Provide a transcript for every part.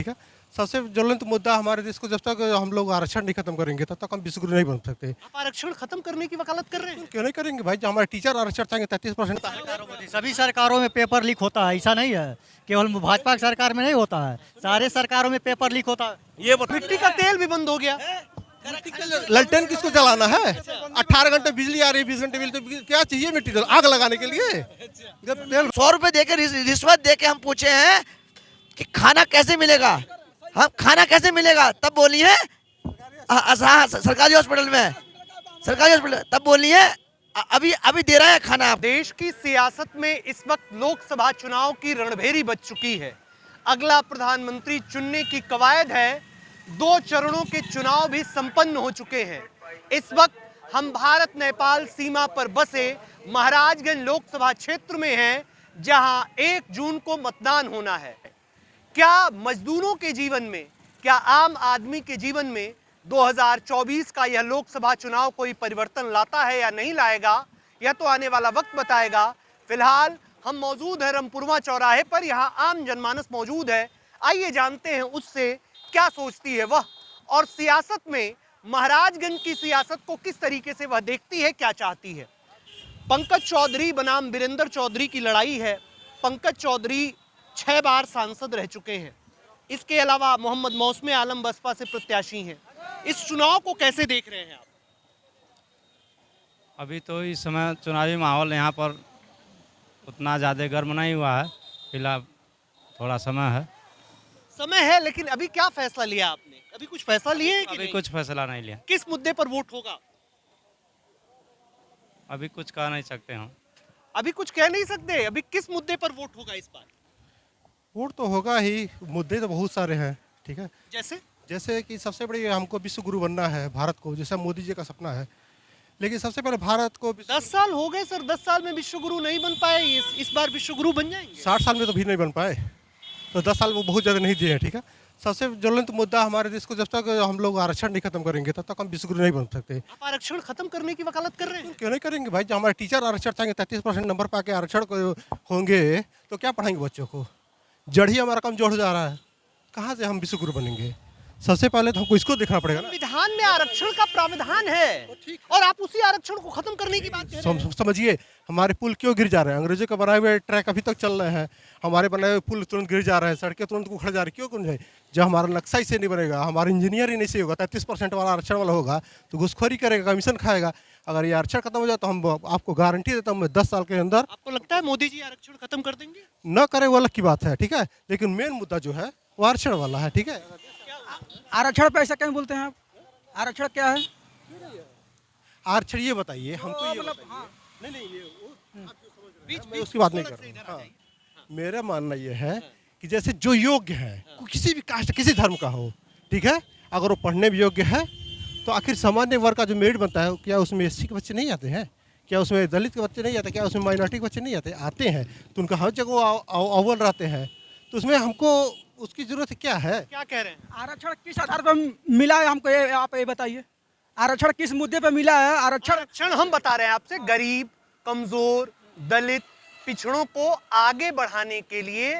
ठीक है। सबसे ज्वलंत मुद्दा हमारे देश को जब तक हम लोग आरक्षण नहीं खत्म करेंगे तब तक हम विश्वगुरु नहीं बन सकते। आप आरक्षण खत्म करने की वकालत कर रहे हैं? क्यों नहीं करेंगे भाई, जो हमारे टीचर आरक्षण चाहेंगे 33%। सभी सरकारों में पेपर लीक होता है, ऐसा नहीं है केवल भाजपा की सरकार में नहीं होता है, सारे सरकारों में पेपर लीक होता है। ये मिट्टी का तेल भी बंद हो गया। ललटेन किसको जलाना है? 18 घंटे बिजली आ रही है, 20 घंटे बिजली, तो क्या चाहिए मिट्टी आग लगाने के लिए? 100 रुपए देके रिश्वत देके हम पूछे हैं कि खाना कैसे मिलेगा, हम खाना कैसे मिलेगा, तब बोली है सरकारी हॉस्पिटल में, सरकारी हॉस्पिटल, तब बोली है अभी अभी दे रहा है खाना। देश की सियासत में इस वक्त लोकसभा चुनाव की रणभेरी बज चुकी है। अगला प्रधानमंत्री चुनने की कवायद है। 2 चरणों के चुनाव भी संपन्न हो चुके हैं। इस वक्त हम भारत नेपाल सीमा पर बसे महाराजगंज लोकसभा क्षेत्र में हैं, जहां 1 जून को मतदान होना है। क्या मजदूरों के जीवन में, क्या आम आदमी के जीवन में 2024 का यह लोकसभा चुनाव कोई परिवर्तन लाता है या नहीं लाएगा, यह तो आने वाला वक्त बताएगा। फिलहाल हम मौजूद हैं रामपुरवा चौराहे पर, यहाँ आम जनमानस मौजूद है। आइए जानते हैं उससे क्या सोचती है वह, और सियासत में महाराजगंज की सियासत को किस तरीके से वह देखती है, क्या चाहती है। पंकज चौधरी बनाम वीरेंद्र चौधरी की लड़ाई है। पंकज चौधरी 6 बार सांसद रह चुके हैं। इसके अलावा मोहम्मद मौसम आलम बसपा से प्रत्याशी हैं। इस चुनाव को कैसे देख रहे हैं आप? अभी तो इस समय चुनावी माहौल यहाँ पर उतना ज़्यादा गर्म नहीं हुआ है, फिलहाल थोड़ा समय है। लेकिन अभी क्या फैसला लिया आपने? अभी कुछ फैसला लिए हैं कि अभी नहीं? कुछ फैसला नहीं लिया, किस मुद्दे पर वोट होगा? अभी कुछ कह नहीं सकते हम। अभी कुछ कह नहीं सकते। अभी किस मुद्दे पर वोट होगा इस बार? वोट तो होगा ही, मुद्दे तो बहुत सारे हैं। ठीक है, जैसे कि सबसे बड़ी हमको विश्व गुरु बनना है भारत को, जैसा मोदी जी का सपना है। लेकिन सबसे पहले भारत को 10 साल हो गए सर, 10 साल में विश्व गुरु नहीं बन पाए। इस बार विश्व गुरु बन जाएंगे। 60 साल में तो भी नहीं बन पाए, तो 10 साल वो बहुत ज़्यादा नहीं दिए हैं। ठीक है, सबसे ज्वलंत मुद्दा हमारे देश को जब तक हम लोग आरक्षण नहीं खत्म करेंगे तब तक हम विश्वगुरु नहीं बन सकते। आप आरक्षण खत्म करने की वकालत कर रहे हैं? क्यों नहीं करेंगे भाई, जो हमारे टीचर आरक्षण चाहेंगे 33% नंबर पाके आरक्षण होंगे तो क्या पढ़ाएंगे बच्चों को? जड़ ही हमारा कमजोर हो जा रहा है, कहाँ से हम विश्वगुरु बनेंगे? सबसे पहले तो हमको इसको देखना पड़ेगा ना। संविधान में आरक्षण का प्रावधान है और आप उसी आरक्षण को खत्म करने की बात कर रहे हैं। समझिए, हमारे पुल क्यों गिर जा रहे हैं? अंग्रेजों के बनाए हुए ट्रैक अभी तक चल रहे हैं, हमारे बनाए हुए पुल तुरंत गिर जा रहे हैं, सड़कें तुरंत उखड़ जा रही, क्यों गुंजाई? जब हमारा नक्शा ही से नहीं बनेगा, हमारा इंजीनियर ही नहीं से होगा, 33% वाला आरक्षण वाला होगा तो घुसखोरी करेगा, कमीशन खाएगा। अगर ये आरक्षण खत्म हो जाए तो हम आपको गारंटी देता हूँ 10 साल के अंदर। आपको लगता है मोदी जी आरक्षण खत्म कर देंगे? न करे वो अलग की बात है, ठीक है, लेकिन मेन मुद्दा जो है वो आरक्षण वाला है। ठीक है, आरक्षण पे ऐसा क्यों बोलते हैं आप? आरक्षण क्या है? आरक्षण ये बताइए हमको, ये मतलब बताइए। नहीं ये मैं उसकी बात नहीं कर रहा हूँ। हाँ, मेरा मानना ये है कि जैसे जो योग्य है, किसी भी कास्ट किसी धर्म का हो, ठीक है, अगर वो पढ़ने भी योग्य है तो आखिर सामान्य वर्ग का जो मेरिट बनता है, क्या उसमें एससी के बच्चे नहीं आते हैं? क्या उसमें दलित के बच्चे नहीं आते? क्या उसमें माइनॉरिटी के बच्चे नहीं आते हैं तो उनका हर जगह अव्वल रहते हैं। तो उसमें हमको उसकी जरूरत क्या है? क्या कह रहे हैं? आरक्षण किस आधार पर मिला है हमको, ये आप ये बताइए। आरक्षण किस मुद्दे पे मिला है? आरक्षण हम बता रहे हैं आपसे, गरीब, कमजोर, दलित, पिछड़ों को आगे बढ़ाने के लिए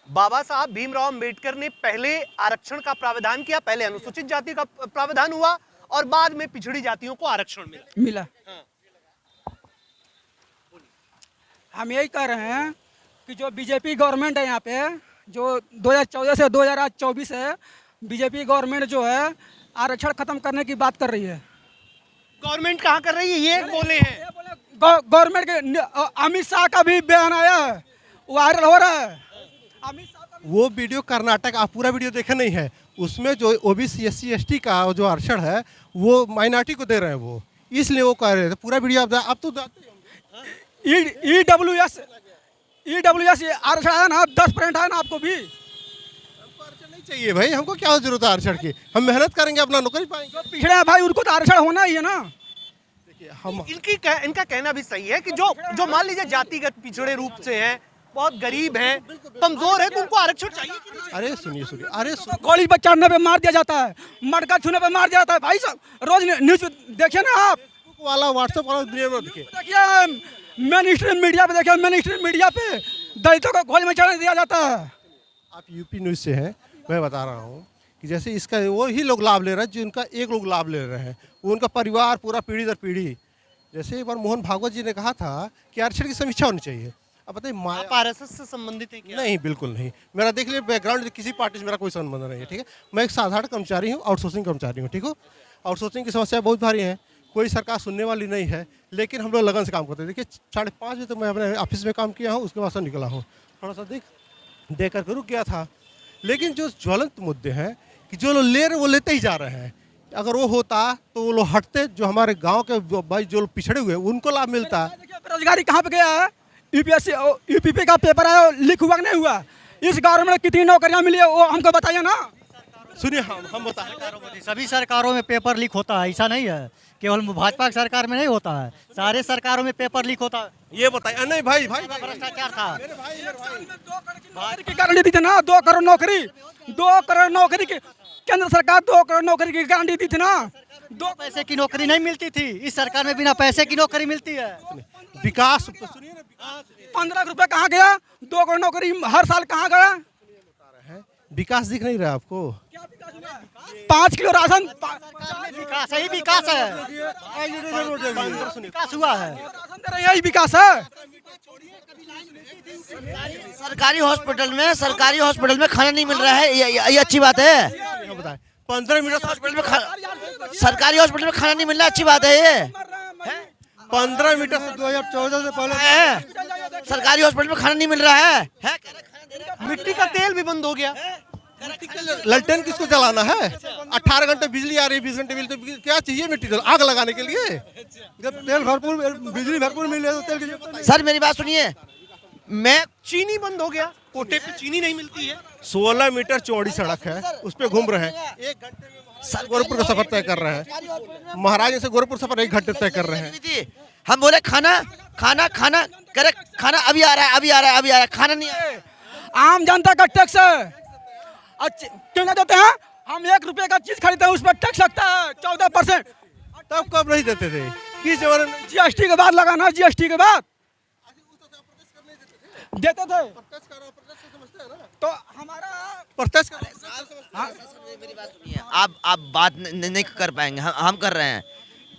बाबा साहब भीमराव अंबेडकर ने पहले आरक्षण का प्रावधान किया। पहले अनुसूचित जाति का प्रावधान हुआ और बाद में पिछड़ी जातियों को आरक्षण मिला। हाँ। हम यही कह रहे हैं कि जो बीजेपी गवर्नमेंट है यहाँ पे, जो 2014 से 2024 है, बीजेपी गवर्नमेंट जो है आरक्षण खत्म करने की बात कर रही है। गवर्नमेंट कहाँ कर रही है? ये बोले हैं गवर्नमेंट के अमित शाह का भी बयान आया है, वायरल हो रहा है। अमित शाह का वो वीडियो कर्नाटक, आप पूरा वीडियो देखे नहीं है, उसमें जो ओबीसी एससी एसटी का जो आरक्षण है वो माइनॉरिटी को दे रहे हैं, वो इसलिए वो कह रहे थे। पूरा वीडियो आप तो ईडब्ल्यूएस आरक्षण है ना, 10% है ना आपको भी। हमको आरक्षण नहीं चाहिए भाई, हमको क्या जरूरत है आरक्षण की? हम मेहनत करेंगे, अपना नौकरी पाएंगे। जो पिछड़े हैं भाई उनको तो आरक्षण होना ही है ना। देखिए हम इनका कहना भी सही है कि जो मान लीजिए जातिगत पिछड़े रूप से हैं, बहुत गरीब हैं, कमजोर है, तो उनको आरक्षण चाहिए कि नहीं? अरे सुनिए, अरे गोली पर चढ़ने पे मार दिया जाता है, मटका छूने पे मार दिया जाता है। भाई साहब रोज न्यूज देखिए ना आप, वाला व्हाट्सएप वाला दुनिया में देखिए, मेन स्ट्रीम मीडिया पे देखिए, मेन स्ट्रीम मीडिया पे दलितों को गोली में चढ़ने दिया जाता है। आप यूपी न्यूज से हैं, मैं बता रहा हूँ कि जैसे इसका वो ही लोग लाभ ले रहे हैं जिनका एक लोग लाभ ले रहे हैं, उनका परिवार पूरा पीढ़ी दर पीढ़ी। जैसे एक बार मोहन भागवत जी ने कहा था कि आरक्षण की समीक्षा होनी चाहिए। अब बताइए आप आरएसएस से संबंधित हैं क्या? नहीं, बिल्कुल नहीं। मेरा देख लीजिए बैकग्राउंड, किसी पार्टी से मेरा कोई संबंध नहीं है, ठीक है। मैं एक साधारण कर्मचारी हूँ, आउटसोर्सिंग कर्मचारी हूँ, ठीक हो। आउटसोर्सिंग की समस्या बहुत भारी है, कोई सरकार सुनने वाली नहीं है, लेकिन हम लोग लगन से काम करते हैं। देखिए 5:30 बजे तो मैं अपने ऑफिस में काम किया हूँ, उसके बाद से निकला हूँ, थोड़ा सा देख कर रुक गया था। लेकिन जो ज्वलंत मुद्दे हैं कि जो लोग ले रहे वो लेते ही जा रहे हैं, अगर वो होता तो वो लोग हटते, जो हमारे गाँव के भाई जो लोग पिछड़े हुए उनको लाभ मिलता। देखिए बेरोजगारी कहाँ पे गया है। यूपीएससी यूपीपी का पेपर आया, लीक हुआ कि नहीं हुआ? इस गवर्नमेंट में कितनी नौकरियां मिली है वो हमको बताइए ना। सुनिए, हम बताएं। सभी सरकारों में पेपर लीक होता है, ऐसा नहीं है केवल भाजपा की सरकार में नहीं होता है, सारे सरकारों में पेपर लीक होता है। ये बताइए। नहीं भाई, भ्रष्टाचार था। 2 करोड़ की गारंटी दी थी ना, 2 करोड़ नौकरी, 2 करोड़ नौकरी की केंद्र सरकार 2 करोड़ नौकरी की गारंटी दी थी ना। 2 पैसे की नौकरी नहीं मिलती थी, इस सरकार में बिना पैसे की नौकरी मिलती है। विकास सुनिए ना, 15 लाख रुपए कहाँ गया? 2 करोड़ नौकरी हर साल कहाँ गया? विकास दिख नहीं रहा आपको? 5 किलो राशन विकास, यही विकास है, विकास हुआ है। राशन दे रहे हैं, यही विकास है। सरकारी हॉस्पिटल में खाना नहीं मिल रहा है, ये अच्छी बात है। बताएं, 15 मिनट हॉस्पिटल में सरकारी हॉस्पिटल में खाना नहीं मिल रहा, अच्छी बात है ये। 15 मीटर से 2014 से पहले है सरकारी हॉस्पिटल में खाना नहीं मिल रहा है। मिट्टी का तेल भी बंद हो गया। ललटेन किसको जलाना है? 18 घंटे बिजली आ रही है, 20 घंटे बिजली, तो क्या चाहिए मिट्टी जल आग लगाने के लिए? जब तेल भरपूर, बिजली भरपूर मिले तो तेल की जरूरत नहीं। सर मेरी बात सुनिए, मैं चीनी बंद हो गया, कोटे पे चीनी नहीं मिलती है। 16 मीटर चौड़ी सड़क है, उस पर घूम रहे हैं, 1 घंटे में गोरखपुर का सफर तय कर रहे हैं। महाराज से गोरखपुर सफर 1 घंटे तय कर रहे हैं। हम बोले खाना करे, खाना अभी आ रहा है, खाना नहीं आ रहा है। आम जनता का टैक्स है, क्यों ना देते हैं? हम 1 रुपए का चीज खरीदते हैं, उस पर टैक्स लगता है 14%। तब कब नहीं देते थे? किस जमाने में? जीएसटी के बाद लगाना, जीएसटी के बाद देते थे। तो हमारा प्रत्यक्ष मेरी बात सुनिए, आप बात नहीं कर पाएंगे, हम कर रहे हैं।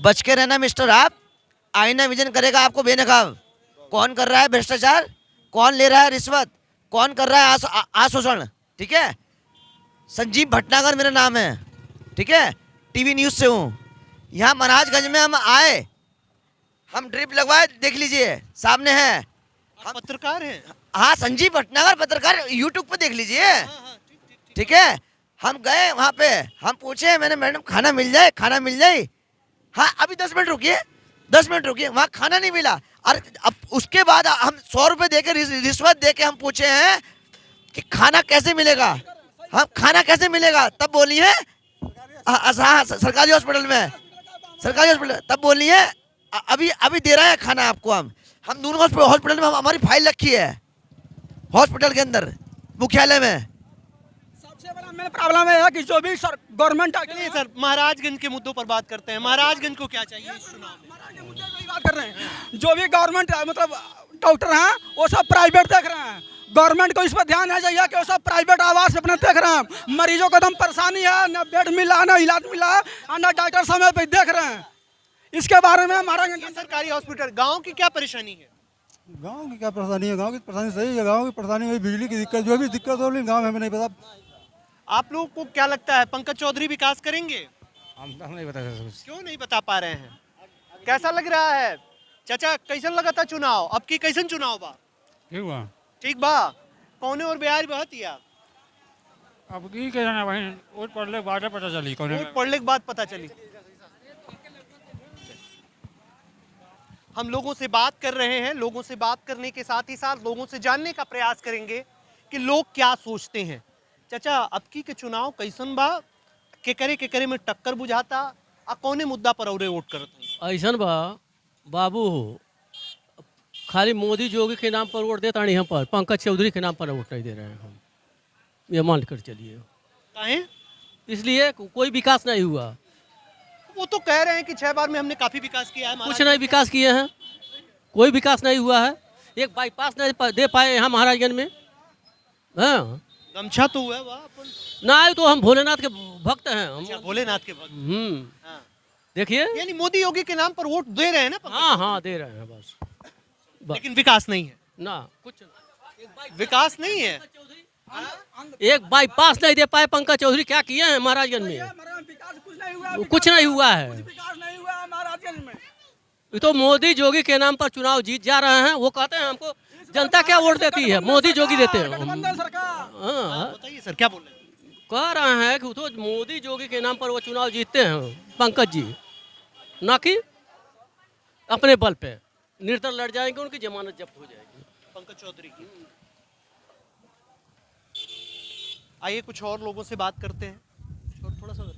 बच के रहना मिस्टर, आप आईना विजन करेगा आपको बेनकाब। कौन कर रहा है भ्रष्टाचार, कौन ले रहा है रिश्वत, कौन कर रहा है आशोषण, ठीक है। संजीव भटनागर मेरा नाम है, ठीक है, टीवी न्यूज़ से हूँ। यहाँ महाराजगंज में हम आए, हम ड्रिप लगवाए, देख लीजिए सामने है। आप पत्रकार हैं? हाँ, संजीव भटनागर पत्रकार, यूट्यूब पे देख लीजिए, ठीक है। हम गए वहाँ पे, हम पूछे, मैंने मैडम खाना मिल जाए? हाँ अभी 10 मिनट रुकिए, वहाँ खाना नहीं मिला। और अब उसके बाद हम 100 रुपये दे के रिश्वत दे के हम पूछे हैं कि खाना कैसे मिलेगा, हम खाना कैसे मिलेगा? तब बोली है सरकारी हॉस्पिटल, तब बोली है अभी दे रहे हैं खाना आपको। हम दोनों हॉस्पिटल में हमारी फाइल रखी है, हॉस्पिटल के अंदर मुख्यालय में। सबसे बड़ा मेन प्रॉब्लम है कि जो भी गवर्नमेंट चलिए सर, महाराजगंज के मुद्दों पर बात करते हैं। महाराजगंज को क्या चाहिए इस चुनाव में? बात कर रहे हैं, जो भी गवर्नमेंट मतलब डॉक्टर हैं वो सब प्राइवेट देख रहे हैं। गवर्नमेंट को इस पर ध्यान देना चाहिए कि वो सब प्राइवेट आवास अपने देख रहे हैं। मरीजों को एकदम परेशानी है, न बेड मिला, न इलाज मिला, और न डॉक्टर समय पे देख रहे हैं। इसके बारे में हमारा सरकारी हॉस्पिटल, गांव की क्या परेशानी है? गांव की क्या परेशानी है? गांव की परेशानी सही है, गांव की परेशानी वही बिजली की दिक्कत, जो भी दिक्कत हो, लेकिन गांव में हमें नहीं पता। आप लोगों को क्या लगता है पंकज चौधरी विकास करेंगे? हम नहीं बता सकते। क्यों नहीं बता पा रहे हैं? कैसा लग रहा है चाचा, कैसन लगा था चुनाव? अब की कैसन चुनाव बा? ठीक बा। कौने और बिहार बहत या अब की कहना भाई, वोट पड़ने के बाद पता चली, वोट पड़ने के बाद पता चली। हम लोगों से बात कर रहे हैं, लोगों से बात करने के साथ ही साथ लोगों से जानने का प्रयास करेंगे कि लोग क्या सोचते हैं। चाचा, अब की के चुनाव कैसन बा? के करे में टक्कर बुझाता, आ कौने मुद्दा पर औरे वोट करते? ऐसन बा बाबू, खाली मोदी जोगी के नाम पर वोट देता नहीं, हम पर पंकज चौधरी के नाम पर वोट नहीं दे रहे हैं हम, ये मान कर चलिए। काहे? इसलिए कोई विकास नहीं हुआ। वो तो कह रहे हैं कि 6 बार में हमने काफी विकास किया है। कुछ नहीं विकास किए हैं, कोई विकास नहीं हुआ है। एक बाईपास नहीं दे पाए यहाँ महाराजगंज में। हाँ, गमछा तो हुआ है वाह अपन। ना तो हम भोलेनाथ के भक्त हैं हम। अच्छा, भोलेनाथ के भक्त। हाँ। देखिए, यानी मोदी योगी के नाम पर वोट दे रहे हैं ना पंकज हाँ चौधरी? हाँ दे रहे हैं बस। लेकिन विकास नहीं है, ना कुछ ना। विकास नहीं है। एक बाईपास नहीं दे पाए पंकज चौधरी, क्या किए हैं महाराजगंज में? विकास कुछ नहीं हुआ, कुछ नहीं हुआ है। विकास नहीं हुआ है महाराजगंज में। ये तो मोदी जोगी के नाम पर चुनाव जीत जा रहे हैं। वो कहते हैं हमको जनता क्या वोट देती है, मोदी जोगी देते हैं। गठबंधन सरकार। हाँ, बताइए सर क्या बोल रहे हैं? कह रहे हैं कि तो मोदी जोगी के नाम पर वो चुनाव जीतते हैं पंकज जी, ना कि अपने बल पे निर्दल लड़ जाएंगे, उनकी जमानत जब्त हो जाएगी। पंकज चौधरी की। आइए कुछ और लोगों से बात करते हैं। थोड़ा सा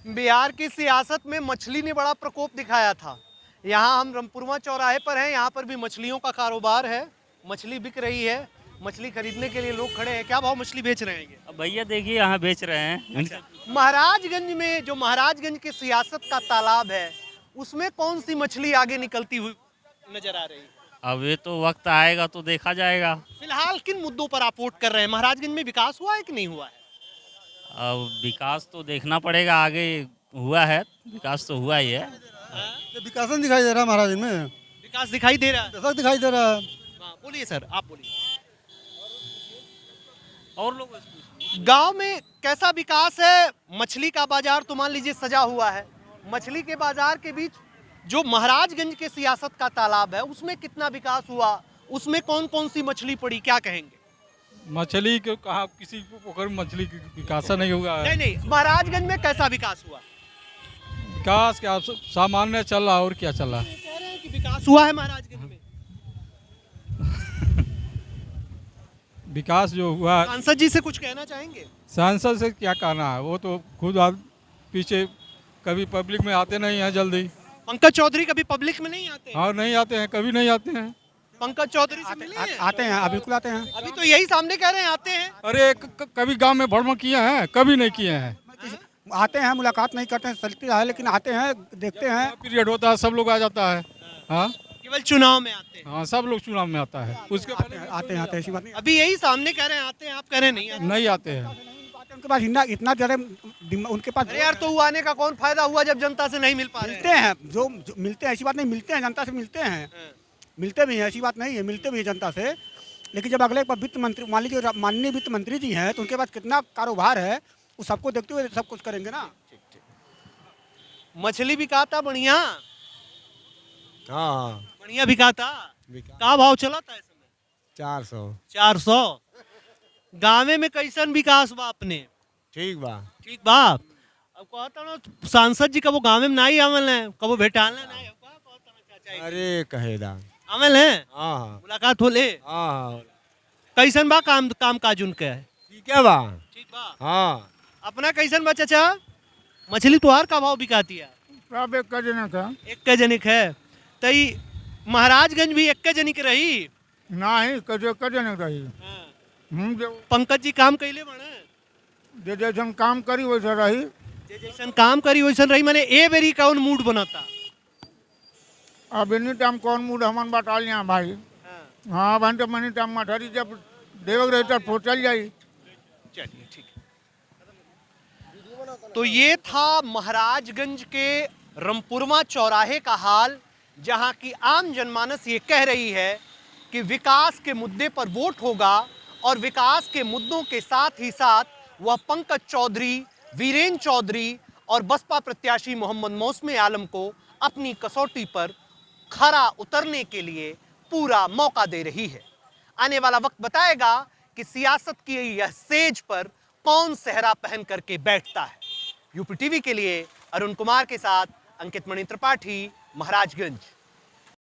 बिहार की सियासत में मछली ने बड़ा प्रकोप दिखाया था। यहाँ हम रमपुरवा चौराहे पर हैं, यहाँ पर भी मछलियों का कारोबार है, मछली बिक रही है, मछली खरीदने के लिए लोग खड़े हैं। क्या भाव मछली बेच रहे हैं ये? अब भैया देखिए यहाँ बेच रहे हैं। महाराजगंज में जो महाराजगंज के सियासत का तालाब है, उसमें कौन सी मछली आगे निकलती हुई नजर आ रही है? अब ये तो वक्त आएगा तो देखा जाएगा। फिलहाल किन मुद्दों पर आप वोट कर रहे हैं? महाराजगंज में विकास हुआ है कि नहीं हुआ है? अब विकास तो देखना पड़ेगा, आगे हुआ है विकास तो हुआ ही है। विकास नहीं दिखाई दे रहा महाराज में, विकास दिखाई दे रहा है। ऐसा दिखाई दे रहा है। हाँ, बोलिए सर, आप बोलिए। और लोग गांव में कैसा विकास है? मछली का बाजार तो मान लीजिए सजा हुआ है, मछली के बाजार के बीच जो महाराजगंज के सियासत का तालाब है, उसमें कितना विकास हुआ? उसमें कौन कौन सी मछली पड़ी, क्या कहेंगे? मछली को कहा किसी पोखर में मछली विकास नहीं हुआ है। नहीं, महाराजगंज में कैसा विकास हुआ? विकास क्या सामान्य चल रहा है, और क्या चल रहा है? कह रहे हैं कि विकास हुआ है महाराजगंज में। विकास जो हुआ, सांसद जी से कुछ कहना चाहेंगे? सांसद से क्या कहना है, वो तो खुद पीछे कभी पब्लिक में आते नहीं हैं जल्दी। पंकज चौधरी कभी पब्लिक में नहीं आते? हाँ नहीं आते हैं, कभी नहीं आते हैं। पंकज चौधरी से मिले हैं? आते हैं, बिल्कुल आते हैं। अभी तो यही सामने कह रहे हैं आते हैं। अरे कभी गांव में भ्रमण किए हैं? कभी नहीं किए हैं। आते हैं, मुलाकात नहीं करते हैं, चलती है, लेकिन आते हैं, देखते हैं। पीरियड होता है, सब लोग आ जाता है। हाँ केवल चुनाव में आते हैं। हाँ, सब लोग चुनाव में आता है, उसके पहले आते हैं, ऐसी बात नहीं। अभी यही सामने कह रहे हैं आते हैं, आप कह रहे हैं नहीं आते। नहीं आते हैं। उनके पास इतना ज़्यादा उनके पास अरे यार, तो वो आने का कौन फायदा हुआ जब जनता से नहीं मिल पा रहे मिलते हैं, जो मिलते हैं, ऐसी बात नहीं, मिलते हैं जनता से, मिलते हैं, मिलते भी हैं, ऐसी बात नहीं है, मिलते भी हैं जनता से। लेकिन जब अगले वित्त मंत्री, मान लीजिए माननीय वित्त मंत्री जी हैं, तो उनके पास कितना कारोबार है, वो सबको देखते हुए सब कुछ करेंगे ना। मछली बिकाता बढ़िया? हाँ, बढ़िया बिकाता। का भाव चला था इस समय? 400। 400। गाँव में कैसन विकास बा अपने? ठीक बा। ठीक बा। अब कहता ना सांसद जी कबो गाँव में नहीं आवेल है, कबो भेटालना नहीं है, क्या चाहिए? अरे कहेदा। आवेल है, हाँ मुलाकात होले। हाँ, कैसन बा काम काज उनके? ठीक है बा। ठीक बा। हाँ, अपना कैसन बा चाचा? मछली तुहार का भाव बिकाती है? सब एक जनिक है। एक जनिक है। तई महाराजगंज भी एक जनिक रही? नहीं, एक जनिक रही। पंकज जी काम कैले बने? जैसन काम करी वैसा रही। जैसन काम करी वैसन रही, माने ए बेरी कौन मूड बनाता? अब एनी टाइम कौन मूड हमन बटाल यहाँ भाई। हाँ बहन, तो मनी टाइम मठारी जब देवक रही तब पहुँचल जाई। चलिए ठीक है। तो ये था महाराजगंज के रमपुरवा चौराहे का हाल, जहां की आम जनमानस ये कह रही है कि विकास के मुद्दे पर वोट होगा, और विकास के मुद्दों के साथ ही साथ वह पंकज चौधरी, वीरेंद्र चौधरी और बसपा प्रत्याशी मोहम्मद मौसमी आलम को अपनी कसौटी पर खरा उतरने के लिए पूरा मौका दे रही है। आने वाला वक्त बताएगा कि सियासत की यह सेज पर कौन सेहरा पहन करके बैठता है। यूपी टीवी के लिए अरुण कुमार के साथ अंकित मणि त्रिपाठी, महाराजगंज।